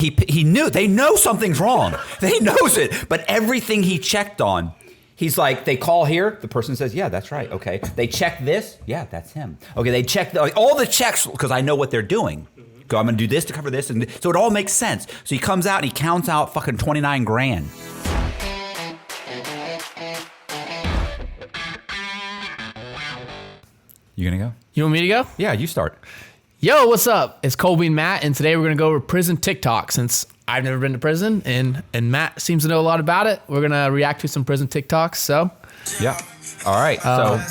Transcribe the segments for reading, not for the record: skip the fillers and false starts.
He knew. They know something's wrong. They knows it. But everything he checked on, he's like, they call here. The person says, yeah, that's right. Okay. They check this. Yeah, that's him. Okay. They check all the checks because I know what they're doing. Go, I'm going to do this to cover this. And so it all makes sense. So he comes out and he counts out fucking 29 grand. You going to go? You want me to go? Yeah, you start. Yo, what's up? It's Colby and Matt, and today we're going to go over prison Tik Toks. Since I've never been to prison, and Matt seems to know a lot about it, we're going to react to some prison Tik Toks, so. Yeah. All right. So,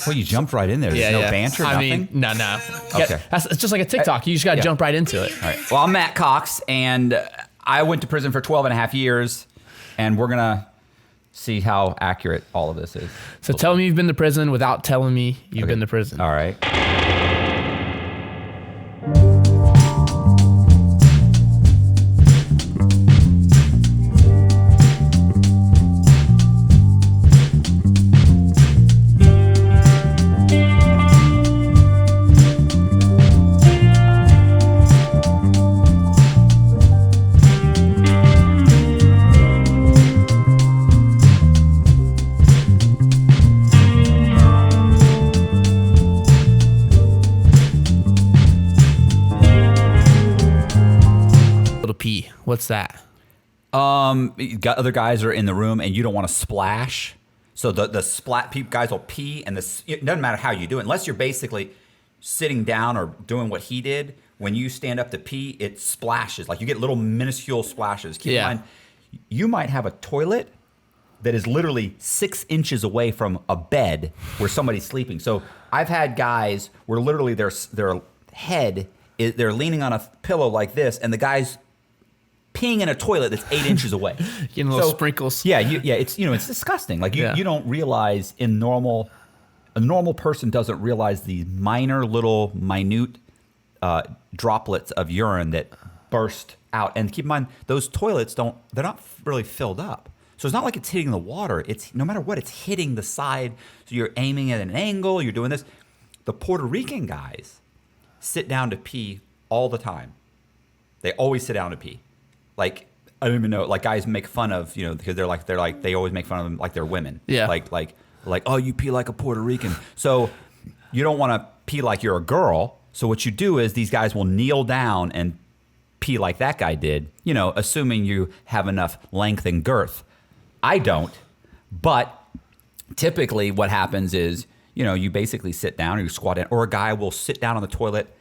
well, you jumped right in there. There's no banter, nothing? No. Okay. It's just like a TikTok. You just got to jump right into it. All right. Well, I'm Matt Cox, and I went to prison for 12 and a half years, and we're going to see how accurate all of this is. So tell me you've been to prison without telling me you've been to prison. All right. P. What's that? You got other guys are in the room and you don't want to splash. So the splat guys will pee, and it doesn't matter how you do it, unless you're basically sitting down or doing what he did. When you stand up to pee, it splashes. Like you get little minuscule splashes. Keep in mind, you might have a toilet that is literally 6 inches away from a bed where somebody's sleeping. So I've had guys where literally their head they're leaning on a pillow like this, and the guy's peeing in a toilet that's 8 inches away. Getting little sprinkles. Yeah, it's it's disgusting. Like you don't realize a normal person doesn't realize the minute droplets of urine that burst out. And keep in mind, those toilets they're not really filled up. So it's not like it's hitting the water. It's no matter what, it's hitting the side. So you're aiming at an angle, you're doing this. The Puerto Rican guys sit down to pee all the time. They always sit down to pee. Like, I don't even know, like guys make fun of, because they're like they always make fun of them like they're women. Yeah. Like, oh, you pee like a Puerto Rican. So you don't want to pee like you're a girl. So what you do is these guys will kneel down and pee like that guy did, assuming you have enough length and girth. I don't, but typically what happens is, you basically sit down or you squat in, or a guy will sit down on the toilet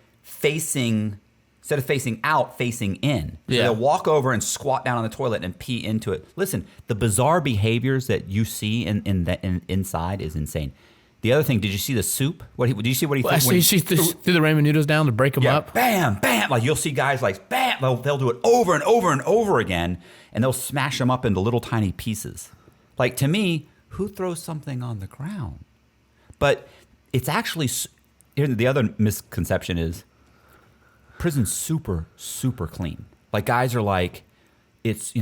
instead of facing out, facing in. So they'll walk over and squat down on the toilet and pee into it. Listen, the bizarre behaviors that you see inside is insane. The other thing, did you see the soup? Did you see what he did? She threw the ramen noodles down to break them up. Bam, bam. Like you'll see guys like, bam. They'll do it over and over and over again, and they'll smash them up into little tiny pieces. Like to me, who throws something on the ground? But it's actually, the other misconception is, prison's super, super clean. Like guys are like, it's,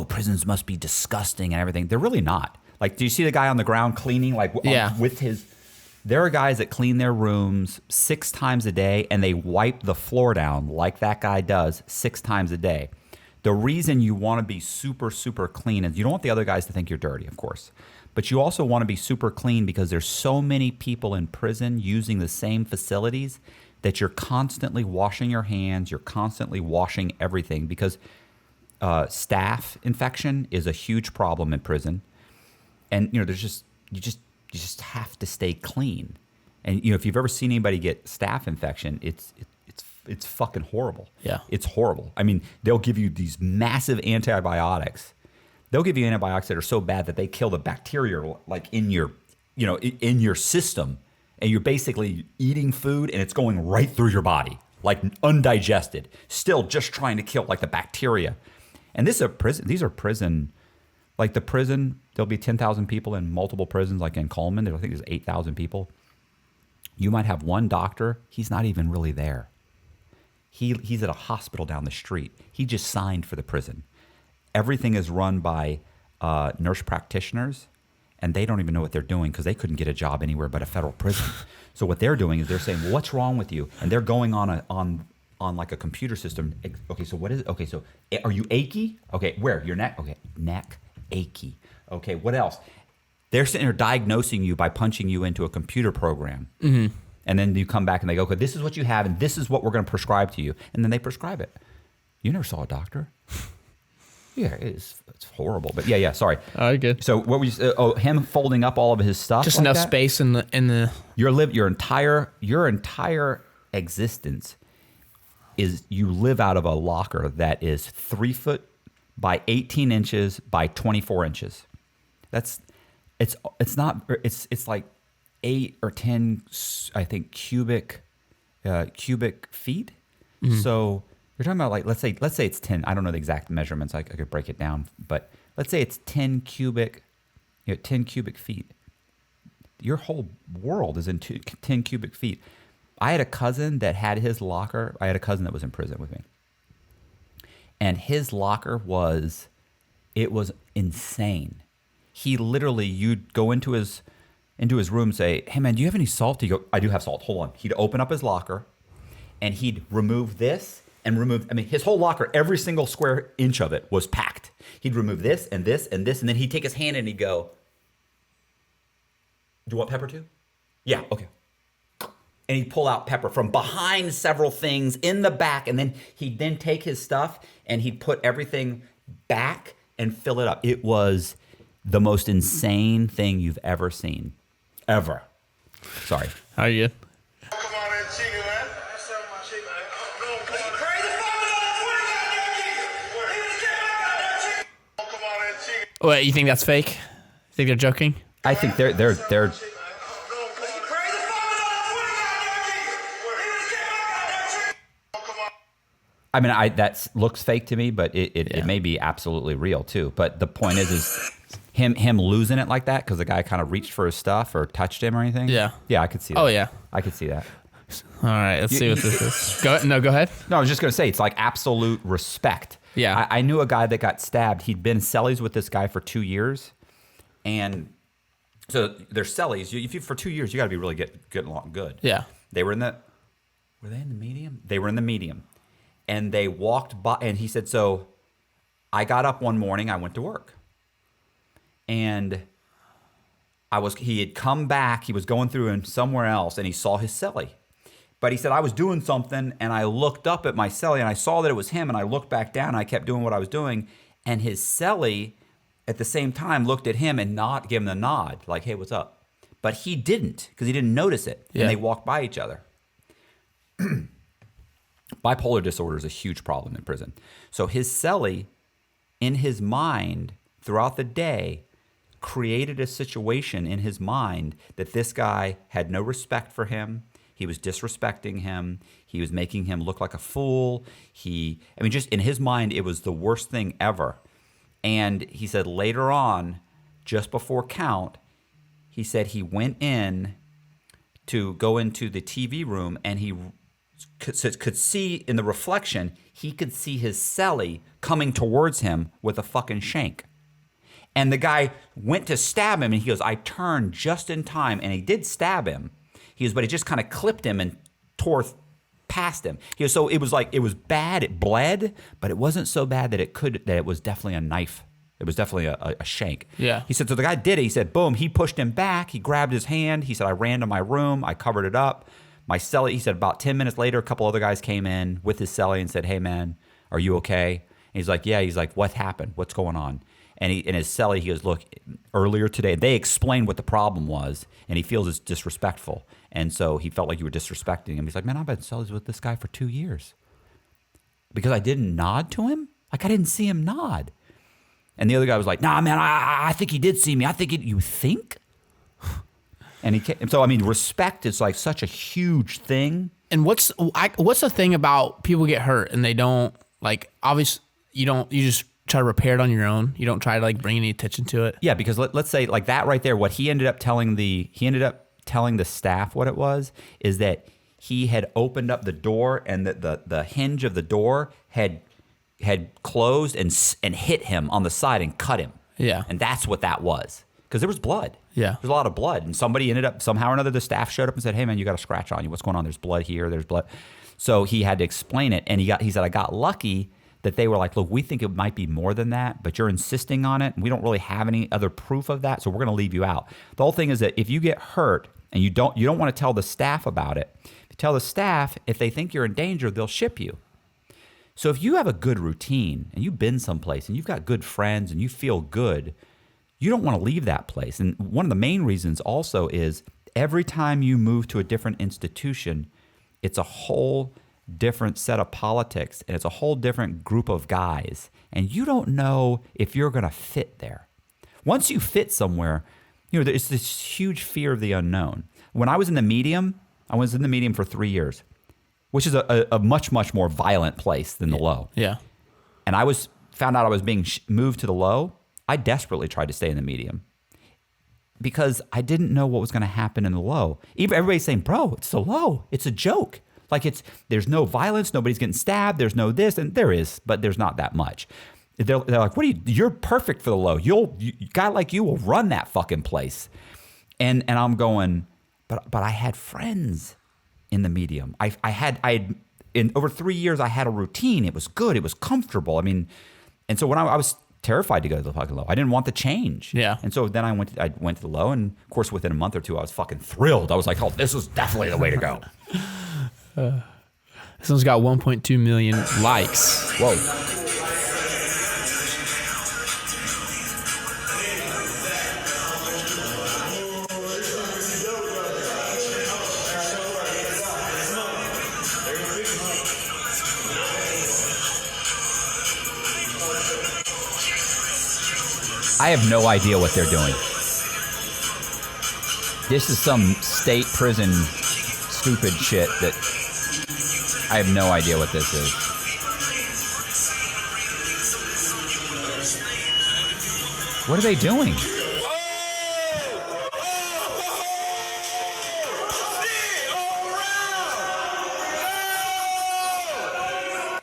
prisons must be disgusting and everything. They're really not. Like, do you see the guy on the ground cleaning? There are guys that clean their rooms 6 times a day and they wipe the floor down like that guy does 6 times a day. The reason you want to be super, super clean is you don't want the other guys to think you're dirty, of course. But you also want to be super clean because there's so many people in prison using the same facilities that you're constantly washing your hands, you're constantly washing everything, because staph infection is a huge problem in prison. And you just have to stay clean. And if you've ever seen anybody get staph infection, it's fucking horrible. Yeah. It's horrible. I mean, they'll give you these massive antibiotics. They'll give you antibiotics that are so bad that they kill the bacteria like in your system. And you're basically eating food and it's going right through your body, like undigested, still just trying to kill like the bacteria. And these are prison, like the prison, there'll be 10,000 people in multiple prisons, like in Coleman, I think there's 8,000 people. You might have one doctor, he's not even really there. He's at a hospital down the street. He just signed for the prison. Everything is run by nurse practitioners, and they don't even know what they're doing because they couldn't get a job anywhere but a federal prison. So what they're doing is they're saying, well, what's wrong with you? And they're going on on like a computer system. Okay, so what is it? Okay, so are you achy? Okay, where? Your neck? Okay, neck achy. Okay, what else? They're sitting there diagnosing you by punching you into a computer program. Mm-hmm. And then you come back and they go, okay, this is what you have and this is what we're going to prescribe to you. And then they prescribe it. You never saw a doctor? Yeah, it's horrible. But yeah, sorry. All right, good. So what were you, him folding up all of his stuff? Just like enough that? space in the. Your entire existence is you live out of a locker that is 3 foot by 18 inches by 24 inches. It's like 8 or 10, I think, cubic feet. Mm-hmm. So you're talking about like, let's say it's 10. I don't know the exact measurements. I could break it down, but let's say it's 10 cubic feet. Your whole world is in 10 cubic feet. I had a cousin that had his locker. I had a cousin that was in prison with me. And his locker was insane. He literally, you'd go into his room and say, hey man, do you have any salt? He'd go, I do have salt. Hold on. He'd open up his locker and he'd remove this and his whole locker, every single square inch of it was packed. He'd remove this and this and this. And then he'd take his hand and he'd go, do you want pepper too? Yeah, okay. And he'd pull out pepper from behind several things in the back. And then he'd then take his stuff and he'd put everything back and fill it up. It was the most insane thing you've ever seen. Ever. Sorry. How are you? Come on in, chicken, man. Wait, you think that's fake? You think they're joking? I think they're I mean, that looks fake to me, but it may be absolutely real too. But the point is him losing it like that because the guy kind of reached for his stuff or touched him or anything. Yeah. Yeah, I could see that. Oh, yeah. I could see that. All right, let's see what this is. Go ahead. No, I was just going to say, it's like absolute respect. Yeah. I knew a guy that got stabbed. He'd been cellies with this guy for 2 years. And so they're cellies. For 2 years, you got to be really good along good. Yeah. Were they in the medium? They were in the medium. And they walked by, and he said, so I got up one morning, I went to work. And he had come back, he was going through and somewhere else, and he saw his cellie. But he said, I was doing something, and I looked up at my cellie, and I saw that it was him, and I looked back down, and I kept doing what I was doing. And his cellie, at the same time, looked at him and gave him the nod, like, hey, what's up? But he didn't, because he didn't notice it. Yeah. And they walked by each other. Bipolar disorder is a huge problem in prison. So his cellie, in his mind, throughout the day, created a situation in his mind that this guy had no respect for him. He was disrespecting him. He was making him look like a fool. Just in his mind, it was the worst thing ever. And he said later on, just before count, he said he went in to go into the TV room and he could see in the reflection, he could see his cellie coming towards him with a fucking shank. And the guy went to stab him and he goes, I turned just in time, and he did stab him. But he just kind of clipped him and tore past him. So it was bad, it bled, but it wasn't so bad that it was definitely a knife. It was definitely a shank. Yeah. He said, so the guy did it. He said, boom, he pushed him back. He grabbed his hand. He said, I ran to my room. I covered it up. My cellie, he said, about 10 minutes later, a couple other guys came in with his cellie and said, hey, man, are you okay? And he's like, yeah. He's like, what happened? What's going on? And in his cellie, he goes, look, earlier today, they explained what the problem was, and he feels it's disrespectful. And so he felt like you were disrespecting him. He's like, man, I've been cellies with this guy for 2 years. Because I didn't nod to him? Like, I didn't see him nod. And the other guy was like, nah, man, I think he did see me. You think? And respect is like such a huge thing. And what's the thing about people get hurt and they don't, like, obviously you just try to repair it on your own. You don't try to like bring any attention to it. Yeah, because let's say like that right there, what he ended up telling the staff what it was is that he had opened up the door and the hinge of the door had closed and hit him on the side and cut him. Yeah. And that's what that was. Because there was blood. Yeah. There's a lot of blood. And somebody ended up, somehow or another, the staff showed up and said, hey, man, you got a scratch on you. What's going on? There's blood here. There's blood. So he had to explain it. And he said, I got lucky that they were like, look, we think it might be more than that, but you're insisting on it. And we don't really have any other proof of that. So we're going to leave you out. The whole thing is that if you get hurt and you don't want to tell the staff about it, if you tell the staff, if they think you're in danger, they'll ship you. So if you have a good routine and you've been someplace and you've got good friends and you feel good, you don't want to leave that place. And one of the main reasons also is every time you move to a different institution, it's a whole different set of politics and it's a whole different group of guys. And you don't know if you're going to fit there. Once you fit somewhere, there's this huge fear of the unknown. When I was in the medium, I was in the medium for 3 years, which is a much, much more violent place than the low. Yeah. And found out I was being moved to the low. I desperately tried to stay in the medium because I didn't know what was going to happen in the low. Even everybody's saying, bro, it's the low. It's a joke. Like there's no violence. Nobody's getting stabbed. There's no this. And there is, but there's not that much. They're like, you're perfect for the low. A guy like you will run that fucking place. And I'm going, but I had friends in the medium. I had in over 3 years, I had a routine. It was good. It was comfortable. I mean, and so when I was terrified to go to the fucking low, I didn't want the change. Yeah. And so then I went to the low, and of course within a month or two, I was fucking thrilled. I was like, oh, this is definitely the way to go. This one's got 1.2 million likes. Whoa. I have no idea what they're doing. This is some state prison stupid shit that I have no idea what this is. What are they doing?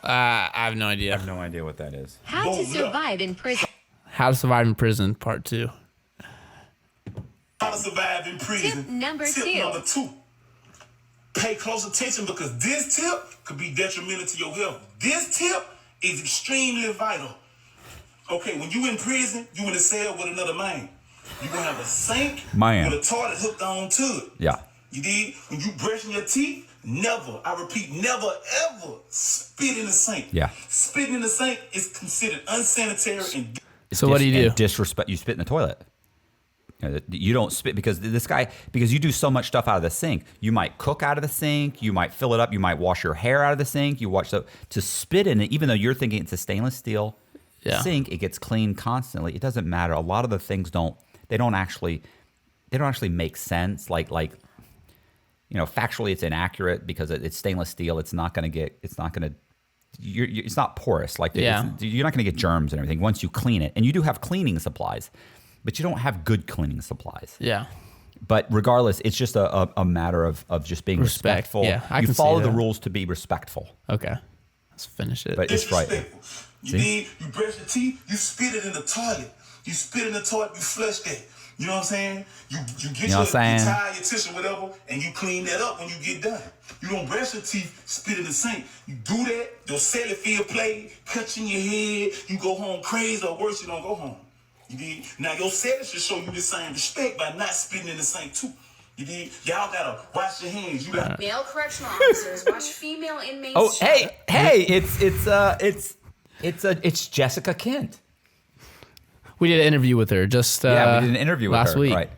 I have no idea. I have no idea what that is. How to survive in prison. How to Survive in Prison, Part 2. How to survive in prison. Tip number Tip two. number 2. Pay close attention because this tip could be detrimental to your health. This tip is extremely vital. Okay, when you in prison, you in a cell with another man. You gonna have a sink Man. with a toilet hooked on to it. Yeah. You did? When you brushing your teeth, never, I repeat, never ever spit in the sink. Yeah. Spitting in the sink is considered unsanitary and So what do you do? And disrespect. You spit in the toilet. You don't spit because you do so much stuff out of the sink. You might cook out of the sink. You might fill it up. You might wash your hair out of the sink. To spit in it, even though you're thinking it's a stainless steel sink, it gets cleaned constantly. It doesn't matter. A lot of the things don't actually make sense. Factually it's inaccurate because it's stainless steel. It's not porous. You're not going to get germs and everything once you clean it. And you do have cleaning supplies, but you don't have good cleaning supplies. Yeah. But regardless, it's just a matter of just being Respect. respectful. Yeah, I you can follow see the that. rules to be respectful. Okay. Let's finish it. But it's frightening. disrespectful. See? You brush your teeth, you spit it in the toilet. You spit in the toilet, you flush that. You know what I'm saying? You get You know what I'm saying? your towel, your tissue, whatever, and you clean that up when you get done. You don't brush your teeth, spit in the sink. You do that, your celly feel play, cut you in your head, you go home crazy, or worse, you don't go home. You did? Now your celly should show you the same respect by not spitting in the sink too. You did? Y'all gotta wash your hands. You got Male correctional officers watch female inmates. Oh, shower. hey! It's Jessica Kent. We did an interview with her we did an interview with last her. week. Right.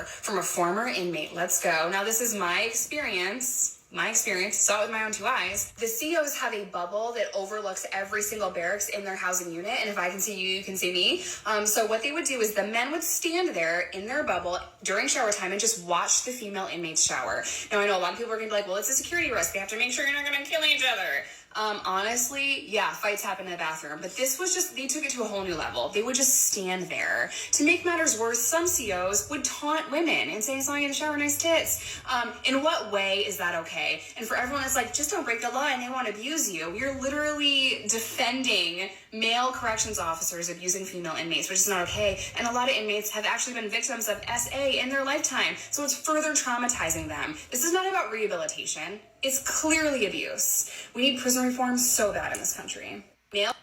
From a former inmate. Let's go. Now, this is my experience. Saw it with my own 2 eyes. The COs have a bubble that overlooks every single barracks in their housing unit. And if I can see you, you can see me. So what they would do is the men would stand there in their bubble during shower time and just watch the female inmates shower. Now, I know a lot of people are going to be like, well, it's a security risk. They have to make sure you're not going to kill each other. Honestly, yeah, fights happen in the bathroom, but this was just, they took it to a whole new level. They would just stand there. To make matters worse, some COs would taunt women and say, I saw you in the shower, nice tits. In what way is that okay? And for everyone that's like, just don't break the law and they won't abuse you. You're literally defending male corrections officers abusing female inmates, which is not okay. And a lot of inmates have actually been victims of SA in their lifetime. So it's further traumatizing them. This is not about rehabilitation. It's clearly abuse. We need prison reform so bad in this country. Male.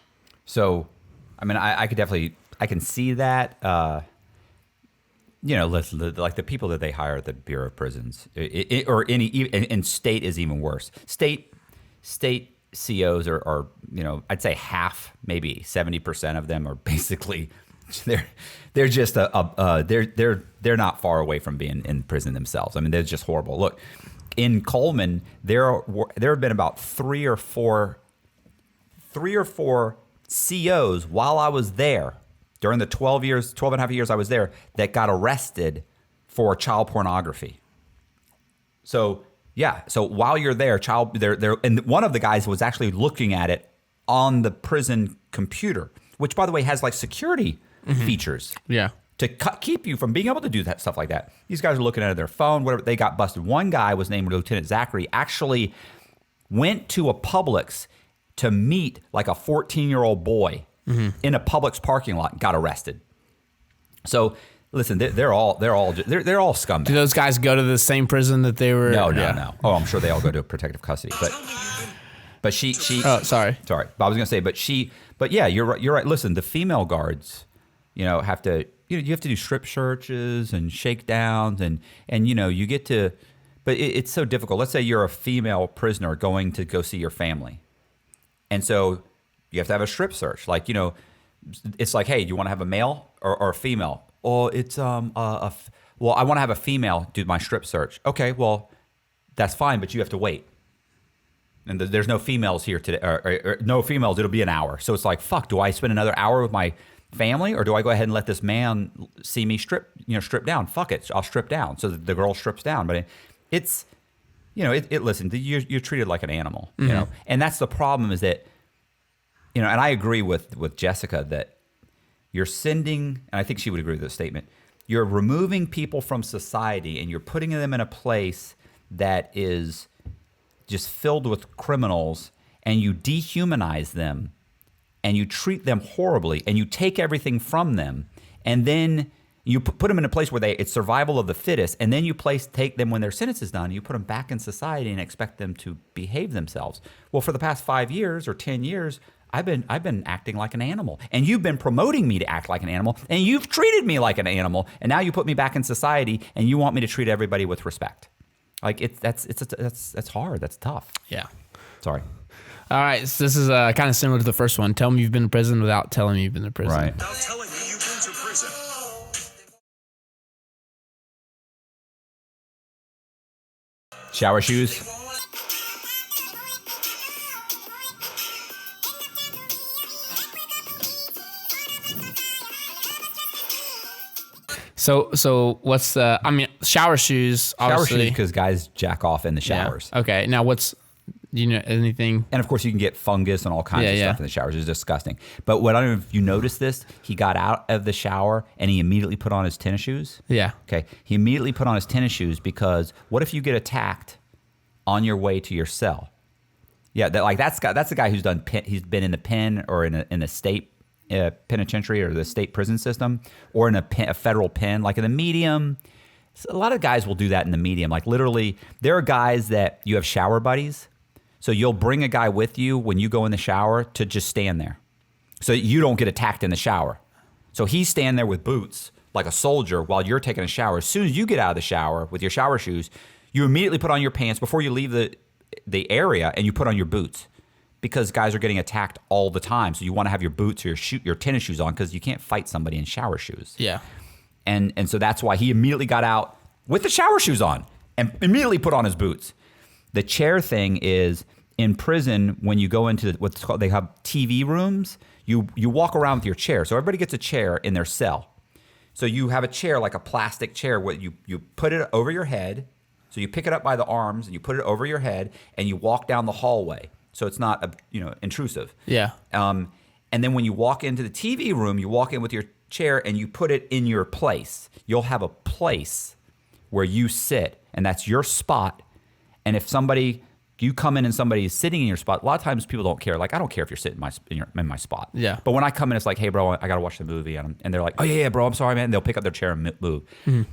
So, I mean, I could definitely, I can see that. You know, like the people that they hire at the Bureau of Prisons, or any, and state is even worse. State COs are, you know, I'd say half, maybe 70% of them are basically, they're just they're not far away from being in prison themselves. I mean, they're just horrible. Look, in Coleman, there have been about three or four COs while I was there, during the 12 and a half years I was there, that got arrested for child pornography. So yeah, so while you're there, and one of the guys was actually looking at it on the prison computer, which by the way has like security features. Yeah. To keep you from being able to do that stuff like that. These guys are looking at their phone, whatever. They got busted. One guy was named Lieutenant Zachary, actually went to a Publix to meet like a 14-year-old boy in a Publix parking lot, and got arrested. So listen, they're all scumbags. Do those guys go to the same prison that they were? No. Oh, I'm sure they all go to protective custody. But she. Oh, sorry. I was gonna say, but yeah, you're right. Listen, the female guards, you know, have to. You have to do strip searches and shakedowns, and you know, you get to. But it's so difficult. Let's say you're a female prisoner going to go see your family, and so you have to have a strip search. Like, you know, it's like, hey, do you want to have a male or a female? Oh, it's well, I want to have a female do my strip search. Okay, well, that's fine, but you have to wait. And there's no females here today, or no females. It'll be an hour. So it's like, fuck. Do I spend another hour with my family, or do I go ahead and let this man see me strip down? Fuck it, I'll strip down. So the girl strips down, but it's, you know, listen, you're treated like an animal, you know, and that's the problem is that, you know, and I agree with Jessica that you're sending, and I think she would agree with this statement, you're removing people from society and you're putting them in a place that is just filled with criminals, and you dehumanize them and you treat them horribly and you take everything from them, and then you put them in a place where it's survival of the fittest, and then you take them when their sentence is done, you put them back in society and expect them to behave themselves. Well, for the past 5 years or 10 years, I've been acting like an animal, and you've been promoting me to act like an animal, and you've treated me like an animal, and now you put me back in society and you want me to treat everybody with respect. Like that's hard. That's tough. Yeah. Sorry. All right. So this is kind of similar to the first one. Tell me you've been to prison without telling me you've been to prison. Right. Without telling me you've been to prison. Shower shoes. So what's the? I mean, shower shoes. Obviously. Shower shoes because guys jack off in the showers. Yeah. Okay. Now do you know anything? And of course, you can get fungus and all kinds of stuff in the showers. It's disgusting. But I don't know if you noticed this. He got out of the shower and he immediately put on his tennis shoes. Yeah. Okay. He immediately put on his tennis shoes because what if you get attacked on your way to your cell? Yeah. That's the guy who's done. He's been in the pen or in a state penitentiary or the state prison system, or in a federal pen, like in the medium. A lot of guys will do that in the medium. Like literally, there are guys that you have shower buddies. So you'll bring a guy with you when you go in the shower to just stand there, so you don't get attacked in the shower. So he's standing there with boots like a soldier while you're taking a shower. As soon as you get out of the shower with your shower shoes, you immediately put on your pants before you leave the area, and you put on your boots. Because guys are getting attacked all the time. So you want to have your boots or your tennis shoes on, because you can't fight somebody in shower shoes. Yeah. And so that's why he immediately got out with the shower shoes on and immediately put on his boots. The chair thing is, in prison, when you go into what's called, they have TV rooms, you walk around with your chair. So everybody gets a chair in their cell. So you have a chair, like a plastic chair, where you put it over your head. So you pick it up by the arms and you put it over your head and you walk down the hallway. So it's not, intrusive. Yeah. And then when you walk into the TV room, you walk in with your chair and you put it in your place. You'll have a place where you sit, and that's your spot. And if somebody You come in and somebody's sitting in your spot. A lot of times people don't care. Like, I don't care if you're sitting in my spot. Yeah. But when I come in, it's like, hey, bro, I got to watch the movie. And they're like, oh, yeah, bro, I'm sorry, man. And they'll pick up their chair and move. Mm-hmm.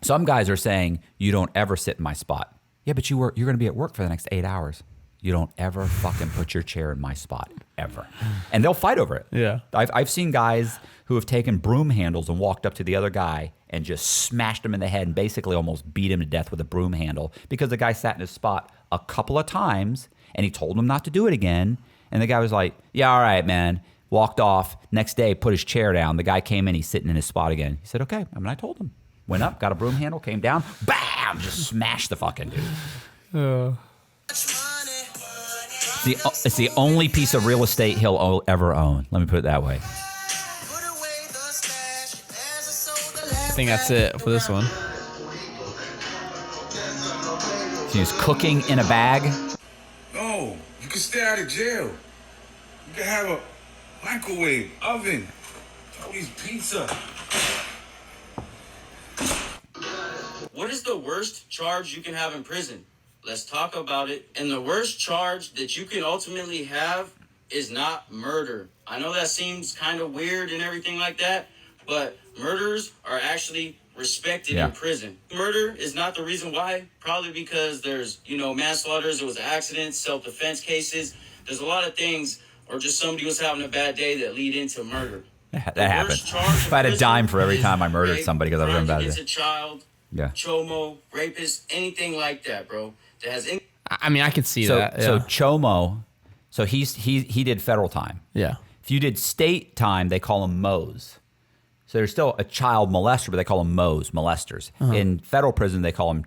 Some guys are saying, you don't ever sit in my spot. Yeah, but you're going to be at work for the next 8 hours. You don't ever fucking put your chair in my spot, ever. And they'll fight over it. Yeah. I've seen guys who have taken broom handles and walked up to the other guy and just smashed him in the head and basically almost beat him to death with a broom handle because the guy sat in his spot a couple of times and he told him not to do it again. And the guy was like, yeah, all right, man. Walked off. Next day, put his chair down. The guy came in, he's sitting in his spot again. He said, okay. I mean, I told him. Went up, got a broom handle, came down, bam, just smashed the fucking dude. It's the only piece of real estate he'll ever own. Let me put it that way. I think that's it for this one. So he's cooking in a bag. No, you can stay out of jail. You can have a microwave, oven, all these pizza. What is the worst charge you can have in prison? Let's talk about it. And the worst charge that you can ultimately have is not murder. I know that seems kind of weird and everything like that, but murders are actually respected in prison. Murder is not the reason why, probably because there's, manslaughters, it was accidents, self-defense cases. There's a lot of things, or just somebody was having a bad day that lead into murder. That happens. If I had a dime for every time I murdered somebody because I was having a bad day. It's a child, chomo, rapist, anything like that, bro. That has I mean, I can see that. So chomo, so he did federal time. Yeah. If you did state time, they call them mo's. So there's still a child molester, but they call them mo's, molesters. In federal prison, they call them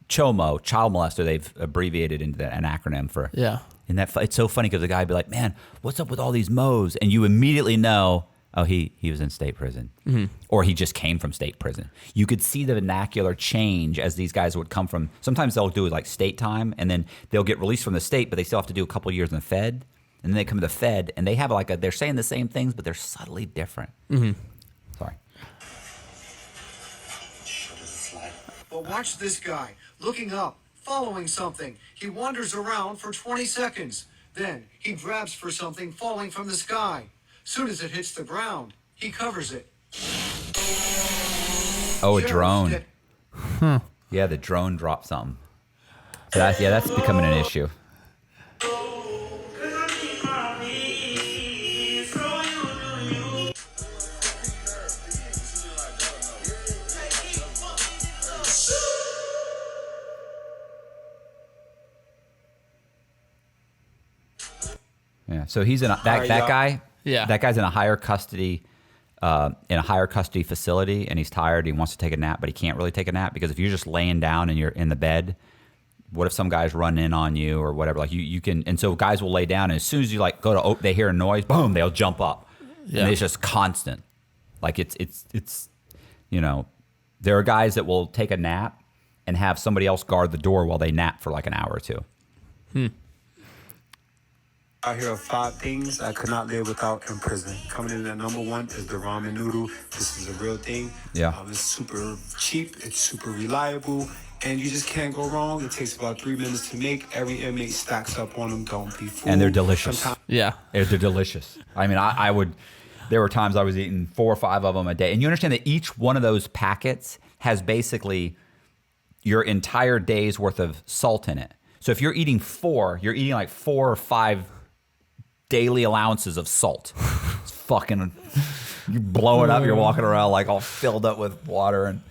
chomo, child molester. They've abbreviated into an acronym for. Yeah. And it's so funny because the guy would be like, man, what's up with all these mo's? And you immediately know, oh, he was in state prison. Mm-hmm. Or he just came from state prison. You could see the vernacular change as these guys would come from. Sometimes they'll do like state time, and then they'll get released from the state, but they still have to do a couple years in the Fed. And then they come to the Fed, and they have they're saying the same things, but they're subtly different. Mm-hmm. Sorry. But watch this guy, looking up, following something. He wanders around for 20 seconds. Then he grabs for something falling from the sky. Soon as it hits the ground, he covers it. Oh, a drone. Yeah, the drone dropped something. So that's becoming an issue. Yeah, so he's in that guy. Yeah, that guy's in a higher custody facility, and he's tired. He wants to take a nap, but he can't really take a nap because if you're just laying down and you're in the bed, what if some guys run in on you or whatever? Like you can, and so guys will lay down, and as soon as you they hear a noise, boom, they'll jump up, and it's just constant. Like it's there are guys that will take a nap and have somebody else guard the door while they nap for like an hour or two. I hear of 5 things I could not live without in prison. Coming in at number 1 is the ramen noodle. This is a real thing. Yeah. It's super cheap. It's super reliable. And you just can't go wrong. It takes about 3 minutes to make. Every inmate stacks up on them. Don't be fooled. And they're delicious. Yeah. They're delicious. I mean, I would, there were times I was eating 4 or 5 of them a day. And you understand that each one of those packets has basically your entire day's worth of salt in it. So if you're eating 4, you're eating like 4 or 5 daily allowances of salt. It's fucking, you blow it up, you're walking around like all filled up with water. And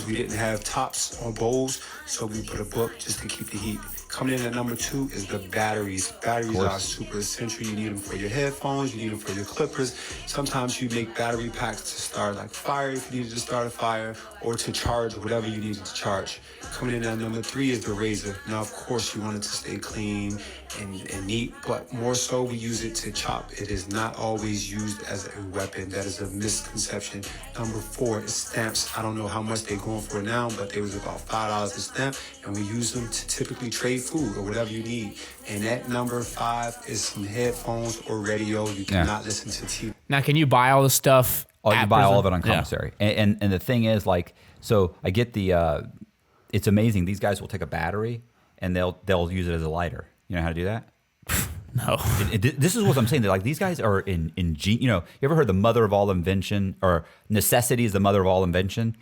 we didn't have tops or bowls, so we put a book just to keep the heat. Coming in at number 2 is the batteries. Batteries are super essential. You need them for your headphones, you need them for your clippers. Sometimes you make battery packs to start like fire if you needed to start a fire, or to charge whatever you needed to charge. Coming in at number 3 is the razor. Now, of course, you want it to stay clean and neat, but more so we use it to chop. It is not always used as a weapon. That is a misconception. Number 4 is stamps. I don't know how much they're going for now, but they was about $5 a stamp, and we use them to typically trade food or whatever you need. And at number 5 is some headphones or radio. You cannot listen to TV. Now, can you buy all this stuff? Oh, you buy all of it on commissary. Yeah. And the thing is, like, so I get the, it's amazing. These guys will take a battery and they'll use it as a lighter. You know how to do that? No. This is what I'm saying. They're like, these guys are in you know, you ever heard the mother of all invention, or necessity is the mother of all invention?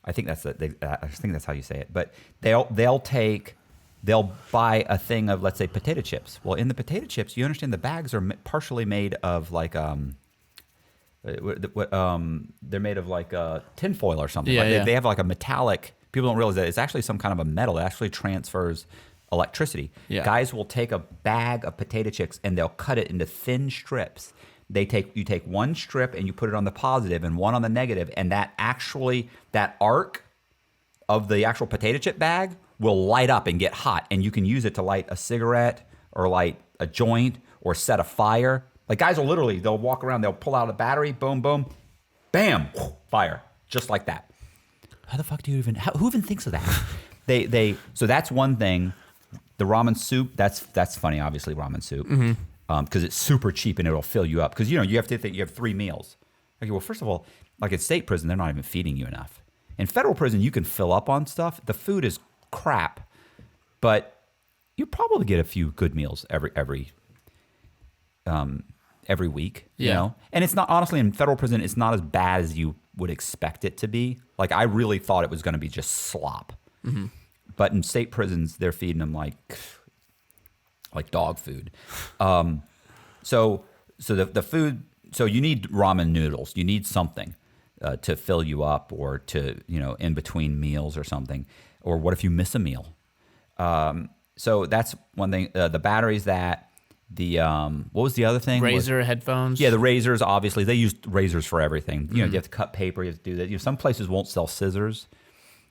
I think I think that's how you say it. But they'll buy a thing of, let's say, potato chips. Well, in the potato chips, you understand the bags are partially made of like they're made of like tinfoil or something. Yeah, They have like a metallic. People don't realize that it's actually some kind of a metal. It actually transfers electricity. Yeah. Guys will take a bag of potato chips and they'll cut it into thin strips. You take one strip and you put it on the positive and one on the negative, and that arc of the actual potato chip bag will light up and get hot, and you can use it to light a cigarette or light a joint or set a fire. Like, guys will literally, they'll walk around, they'll pull out a battery, boom, boom, bam, fire, just like that. How the fuck do you who even thinks of that? So that's one thing. The ramen soup, that's funny, obviously, ramen soup, because it's super cheap and it'll fill you up. Because, you know, you have to think you have 3 meals. Okay, well, first of all, like in state prison, they're not even feeding you enough. In federal prison, you can fill up on stuff. The food is crap, but you probably get a few good meals every week. Yeah. You know, and it's not, honestly, in federal prison, it's not as bad as you would expect it to be. Like, I really thought it was going to be just slop. Mm-hmm. But in state prisons, they're feeding them like dog food. So the food. So you need ramen noodles. You need something to fill you up, or to, you know, in between meals or something. Or what if you miss a meal? So that's one thing. The batteries that. What was the other thing? Razor headphones. Yeah, the razors. Obviously, they use razors for everything. You know, you have to cut paper. You have to do that. You know, some places won't sell scissors,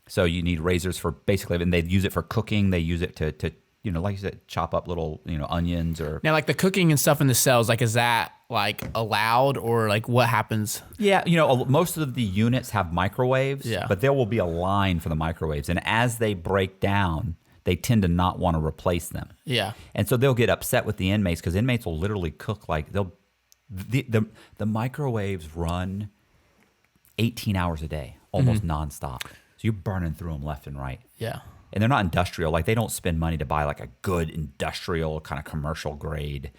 so you need razors for basically. And they use it for cooking. They use it to you know, like you said, chop up little, you know, onions or. Now, like the cooking and stuff in the cells, like, is that like allowed, or like what happens? Yeah, you know, most of the units have microwaves. Yeah. But there will be a line for the microwaves, and as they break down, they tend to not want to replace them. Yeah. And so they'll get upset with the inmates, because inmates will literally cook like the microwaves run 18 hours a day, almost nonstop. So you're burning through them left and right. Yeah. And they're not industrial. Like, they don't spend money to buy like a good industrial kind of commercial grade.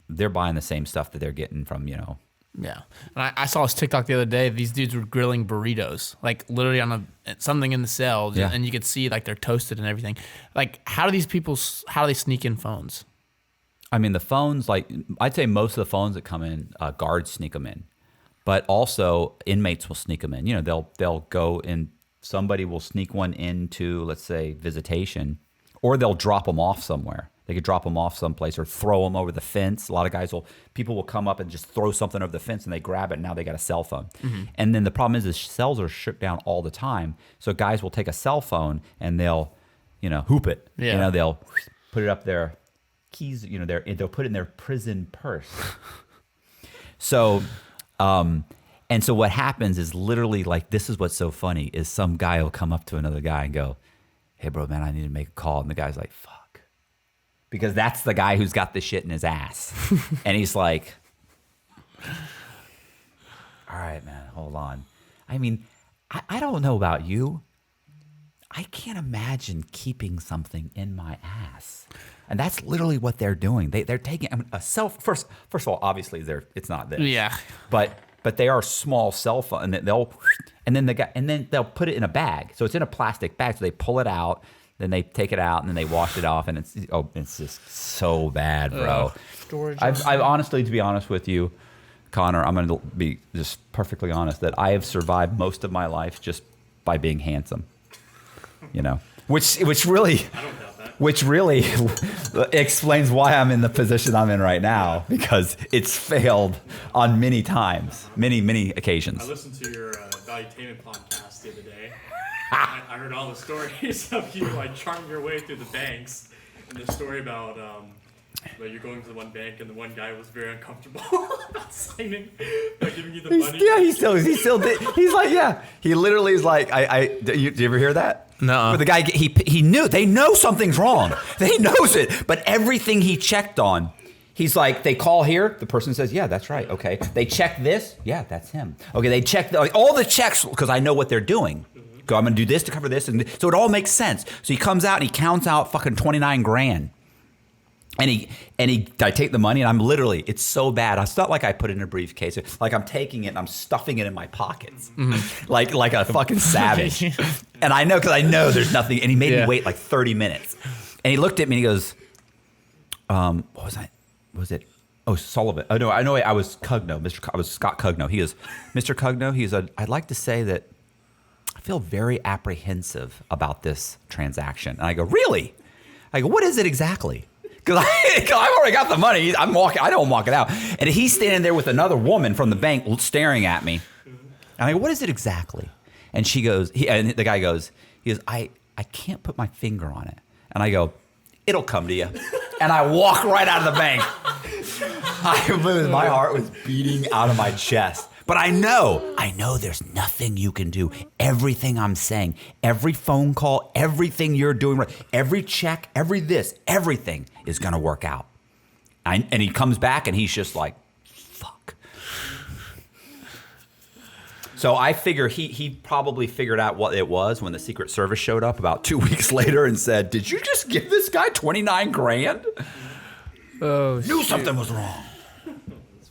They're buying the same stuff that they're getting from, you know. Yeah. And I saw this TikTok the other day. These dudes were grilling burritos, like literally on something in the cell. Yeah. And you could see like they're toasted and everything. Like, how do they sneak in phones? I mean, the phones, like, I'd say most of the phones that come in, guards sneak them in. But also inmates will sneak them in. You know, they'll go and somebody will sneak one into, let's say, visitation, or they'll drop them off somewhere. They could drop them off someplace or throw them over the fence. A lot of people will come up and just throw something over the fence, and they grab it, and now they got a cell phone. Mm-hmm. And then the problem is cells are shook down all the time. So guys will take a cell phone and they'll, you know, hoop it. Yeah. You know, they'll put it up their keys, you know, they'll put it in their prison purse. So, and so what happens is literally, like, this is what's so funny, is some guy will come up to another guy and go, "Hey, bro, man, I need to make a call." And the guy's like, "Fuck." Because that's the guy who's got the shit in his ass. And he's like, "All right, man, hold on." I mean, I don't know about you. I can't imagine keeping something in my ass. And that's literally what they're doing. They're taking a cell. First of all, obviously it's not this. Yeah. But they are small cell phone, and then they'll put it in a bag. So it's in a plastic bag. So they pull it out, then they take it out, and then they wash it off, and it's just so bad, bro. Storage. I've honestly, to be honest with you, Connor, I'm going to be just perfectly honest, that I have survived most of my life just by being handsome. You know, which really. I don't doubt that. Which really explains why I'm in the position I'm in right now, because it's failed on many times, many occasions. I listened to your valuetainment podcast the other day. I heard all the stories of you like charming your way through the banks, and the story about you're going to the one bank and the one guy was very uncomfortable about signing, by giving you the money. Yeah, he still did. He's like, yeah. He literally is like, did you ever hear that? No. But the guy, he knew, they know something's wrong. They knows it. But everything he checked on, he's like, they call here. The person says, yeah, that's right. Okay. They check this. Yeah, that's him. Okay. They check all the checks, because I know what they're doing. go, I'm going to do this to cover this. And so it all makes sense. So he comes out and he counts out fucking 29 grand. And I take the money and I'm literally, it's so bad. It's not like I put it in a briefcase. It's like I'm taking it and I'm stuffing it in my pockets. Like a fucking savage. And I know, because I know there's nothing. And he made me wait like 30 minutes. And he looked at me and he goes, what was I? Was it? Oh, Sullivan. Oh, no, I know I was Cugno. I was Scott Cugno. He goes, Mr. Cugno, he goes, I'd like to say that I feel very apprehensive about this transaction. And I go, really? I go, what is it exactly? Because I've already got the money. I'm walking. I don't walk it out. And he's standing there with another woman from the bank staring at me. And I go, what is it exactly? And she goes, and the guy goes, he goes, I can't put my finger on it. And I go, it'll come to you. And I walk right out of the bank. My heart was beating out of my chest. But I know there's nothing you can do. Everything I'm saying, every phone call, everything you're doing, right, every check, everything is going to work out. And he comes back and he's just like, fuck. So I figure he probably figured out what it was when the Secret Service showed up about 2 weeks later and said, did you just give this guy 29 grand? Oh, Knew something was wrong.